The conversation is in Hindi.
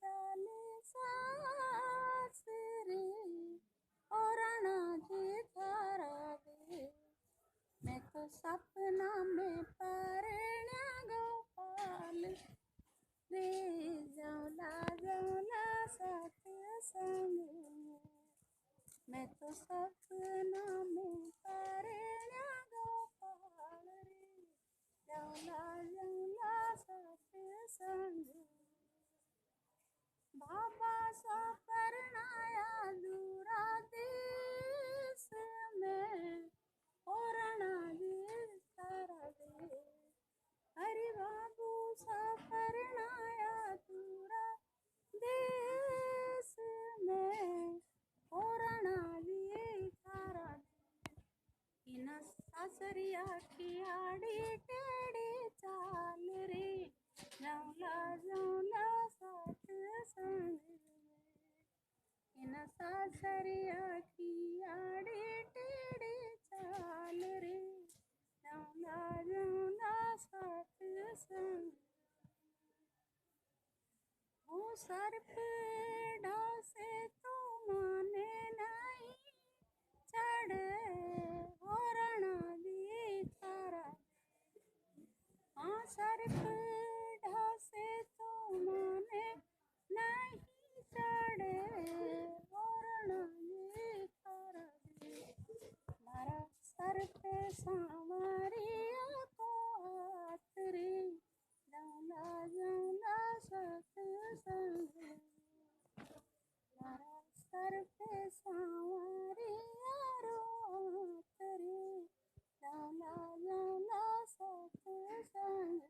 डाले सास रे और जी थारा दे मैं तो सपना में परण्या गोपाल रे जौला सत्संग मैं तो सपना में परण्या गोपाल रे जौला सत्संग बाबा सा परणाया दूरा देश में और जी सारा दे हरि बाबू सा परणाया दूरा देश में और जी सारा इन सासरिया की आड़ी टेढ़ी चाल रे जौला सत्संग इन सासरिया की आड़ी टेढ़ी चाल रे जौला सत्संग वो सर पे डासे तो माने नहीं चढ़े और जी थारा हाँ सर पे ढासे तो माने नहीं चढ़े और जी थारा मारा सर पे सांवरिया को हाथ रे जौला सत्संग मारा सर पे सांवरिया रो हाथ रे जौला सत्संग